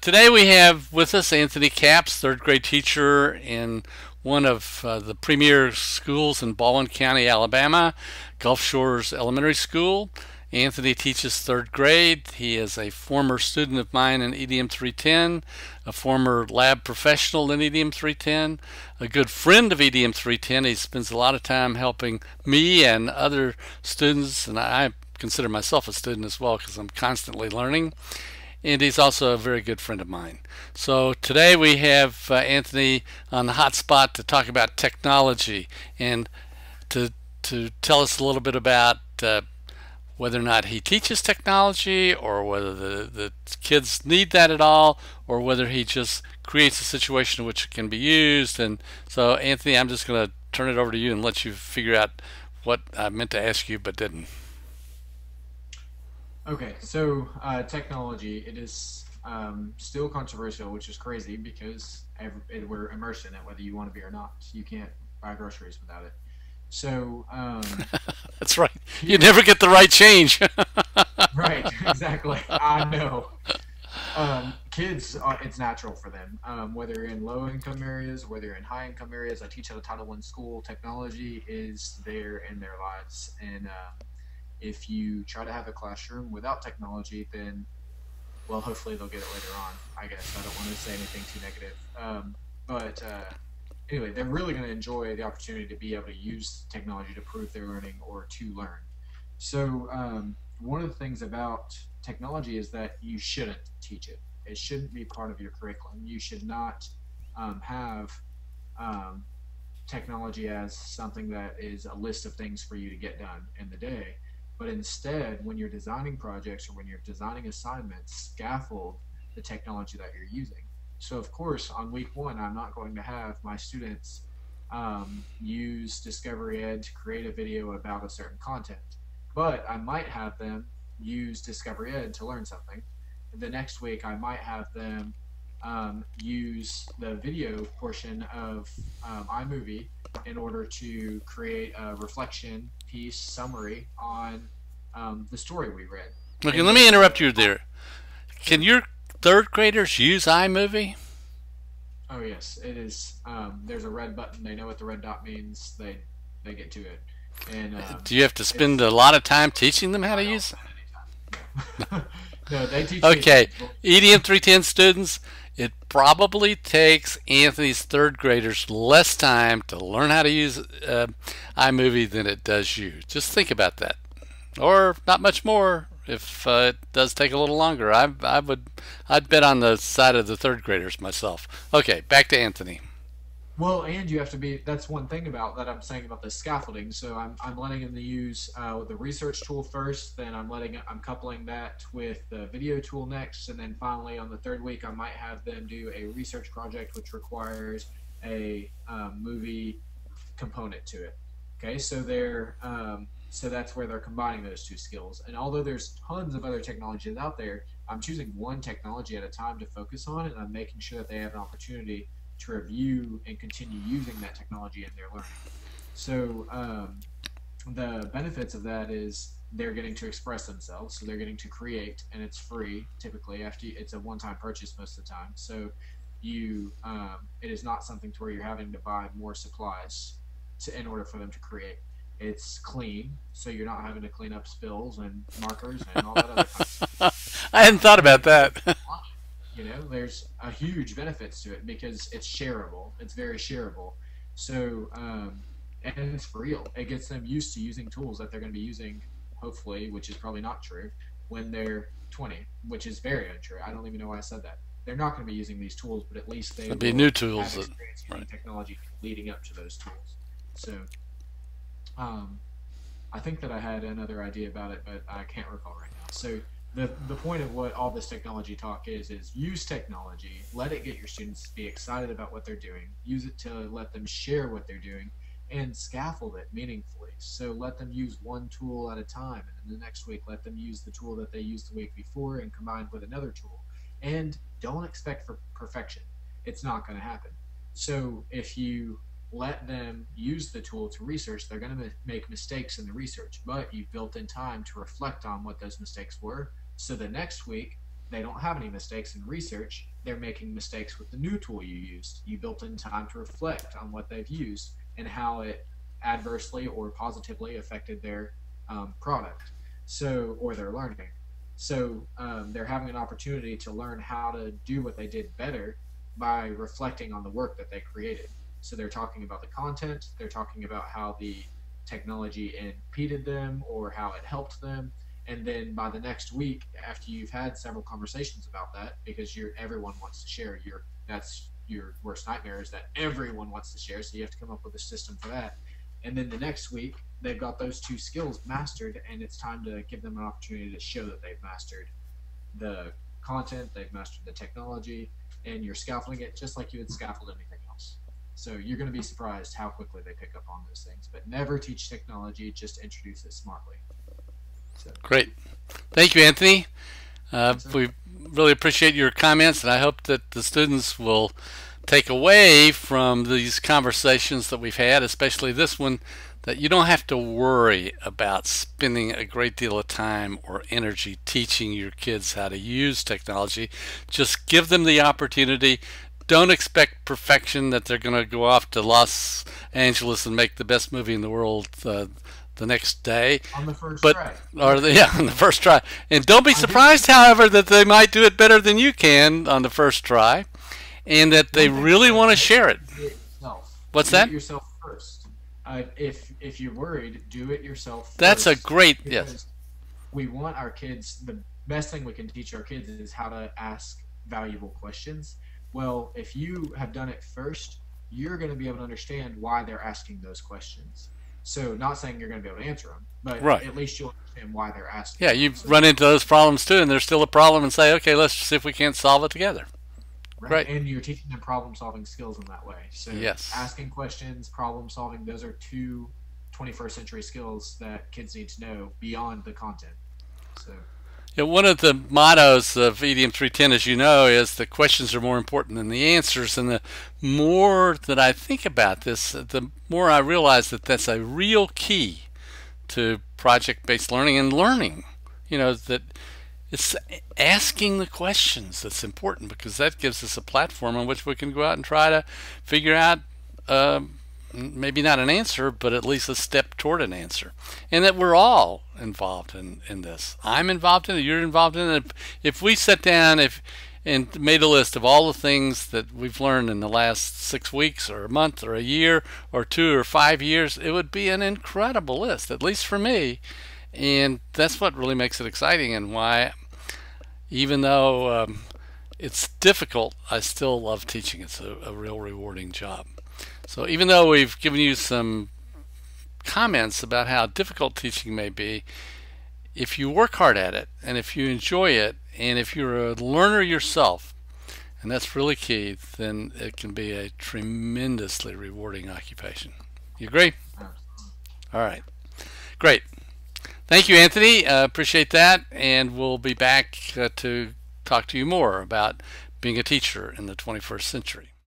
Today we have with us Anthony Capps, third grade teacher in one of the premier schools in Baldwin County, Alabama, Gulf Shores Elementary School. Anthony teaches third grade. He is a former student of mine in EDM 310, a former lab professional in EDM 310, a good friend of EDM 310. He spends a lot of time helping me and other students, and I consider myself a student as well because I'm constantly learning, and he's also a very good friend of mine. So today we have Anthony on the hot spot to talk about technology and to tell us a little bit about whether or not he teaches technology, or whether the kids need that at all, or whether he just creates a situation in which it can be used. And so, Anthony, I'm just going to turn it over to you and let you figure out what I meant to ask you but didn't. Okay, so technology, it is still controversial, which is crazy because we're immersed in it, whether you want to be or not. You can't buy groceries without it. So, That's right. You kids, never get the right change. right, exactly. I know. Kids, it's natural for them. Whether in low income areas, whether in high income areas. I teach at a Title I school. Technology is there in their lives, and if you try to have a classroom without technology, then well, hopefully they'll get it later on. I guess I don't want to say anything too negative. But anyway, they're really going to enjoy the opportunity to be able to use technology to prove their learning or to learn. So one of the things about technology is that you shouldn't teach it. It shouldn't be part of your curriculum. You should not have um, technology as something that is a list of things for you to get done in the day. But instead, when you're designing projects or when you're designing assignments, scaffold the technology that you're using. So, of course, on week one, I'm not going to have my students use Discovery Ed to create a video about a certain content, but I might have them use Discovery Ed to learn something. The next week, I might have them use the video portion of iMovie in order to create a reflection piece summary on the story we read. Okay, And let then me for interrupt the you there. Can sure. your third graders use iMovie? Oh yes, it is. There's a red button. They know what the red dot means. They get to it, and Do you have to spend it's a lot of time teaching them how to I don't use spend any time. No, no, they teach me Okay, things. Well, EDM 310 students, it probably takes Anthony's third graders less time to learn how to use iMovie than it does you. Just think about that. Or not much more if it does take a little longer. I'd bet on the side of the third graders myself. Okay, back to Anthony. Well, and you have to be. That's one thing about that I'm saying about the scaffolding. So I'm letting them use the research tool first. Then I'm coupling that with the video tool next, and then finally on the third week I might have them do a research project which requires a movie component to it. Okay, so that's where they're combining those two skills. And although there's tons of other technologies out there, I'm choosing one technology at a time to focus on, and I'm making sure that they have an opportunity to review and continue using that technology in their learning. So the benefits of that is they're getting to express themselves, so they're getting to create, and it's free typically. It's a one-time purchase most of the time. So it is not something to where you're having to buy more supplies in order for them to create. It's clean, so you're not having to clean up spills and markers and all that other kind of stuff. I hadn't thought And they're about getting that. to apply it. There's a huge benefits to it because it's shareable. It's very shareable. So and it's for real. It gets them used to using tools that they're going to be using, hopefully, which is probably not true, when they're 20, which is very untrue. I don't even know why I said that. They're not going to be using these tools, but at least they It'd be new will have tools. experience Right. using technology leading up to those tools. So um, I think that I had another idea about it, but I can't recall right now. So the point of what all this technology talk is use technology, let it get your students to be excited about what they're doing, use it to let them share what they're doing, and scaffold it meaningfully. So let them use one tool at a time, and then the next week let them use the tool that they used the week before and combined with another tool. And don't expect for perfection. It's not going to happen. So if you let them use the tool to research, they're going to make mistakes in the research, but you've built in time to reflect on what those mistakes were. So the next week, they don't have any mistakes in research. They're making mistakes with the new tool you used. You built in time to reflect on what they've used and how it adversely or positively affected their product, or their learning. So they're having an opportunity to learn how to do what they did better by reflecting on the work that they created. So they're talking about the content, they're talking about how the technology impeded them or how it helped them. And then by the next week, after you've had several conversations about that, because everyone wants to share, that's your worst nightmare, is that everyone wants to share. So you have to come up with a system for that. And then the next week, they've got those two skills mastered, and it's time to give them an opportunity to show that they've mastered the content, they've mastered the technology, and you're scaffolding it just like you would scaffold anything else. So you're going to be surprised how quickly they pick up on those things. But never teach technology, just introduce it smartly. So. Great. Thank you, Anthony. We really appreciate your comments, and I hope that the students will take away from these conversations that we've had, especially this one, that you don't have to worry about spending a great deal of time or energy teaching your kids how to use technology. Just give them the opportunity. Don't expect perfection, that they're going to go off to Los Angeles and make the best movie in the world the next day. On the first try. On the first try. And don't be surprised, however, that they might do it better than you can on the first try, and that they really want to share it. What's that? Do it yourself first. If you're worried, do it yourself first. That's a great, yes. We want our kids, the best thing we can teach our kids is how to ask valuable questions. Well, if you have done it first, you're going to be able to understand why they're asking those questions. So not saying you're going to be able to answer them, but at least you'll understand why they're asking. Yeah, you run into those problems too, and there's still a problem, and say, okay, let's see if we can't solve it together. Right. And you're teaching them problem-solving skills in that way. So asking questions, problem-solving, those are two 21st century skills that kids need to know beyond the content. So. Yeah, one of the mottos of EDM 310, as you know, is the questions are more important than the answers. And the more that I think about this, the more I realize that that's a real key to project-based learning and learning. That it's asking the questions that's important, because that gives us a platform on which we can go out and try to figure out maybe not an answer, but at least a step toward an answer. And that we're all involved in this. I'm involved in it, you're involved in it. If we sat down and made a list of all the things that we've learned in the last 6 weeks or a month or a year or 2 or 5 years, it would be an incredible list, at least for me. And that's what really makes it exciting, and why, even though it's difficult, I still love teaching. It's a real rewarding job. So even though we've given you some comments about how difficult teaching may be, if you work hard at it, and if you enjoy it, and if you're a learner yourself, and that's really key, then it can be a tremendously rewarding occupation. You agree? All right. Great. Thank you, Anthony. Appreciate that, and we'll be back to talk to you more about being a teacher in the 21st century.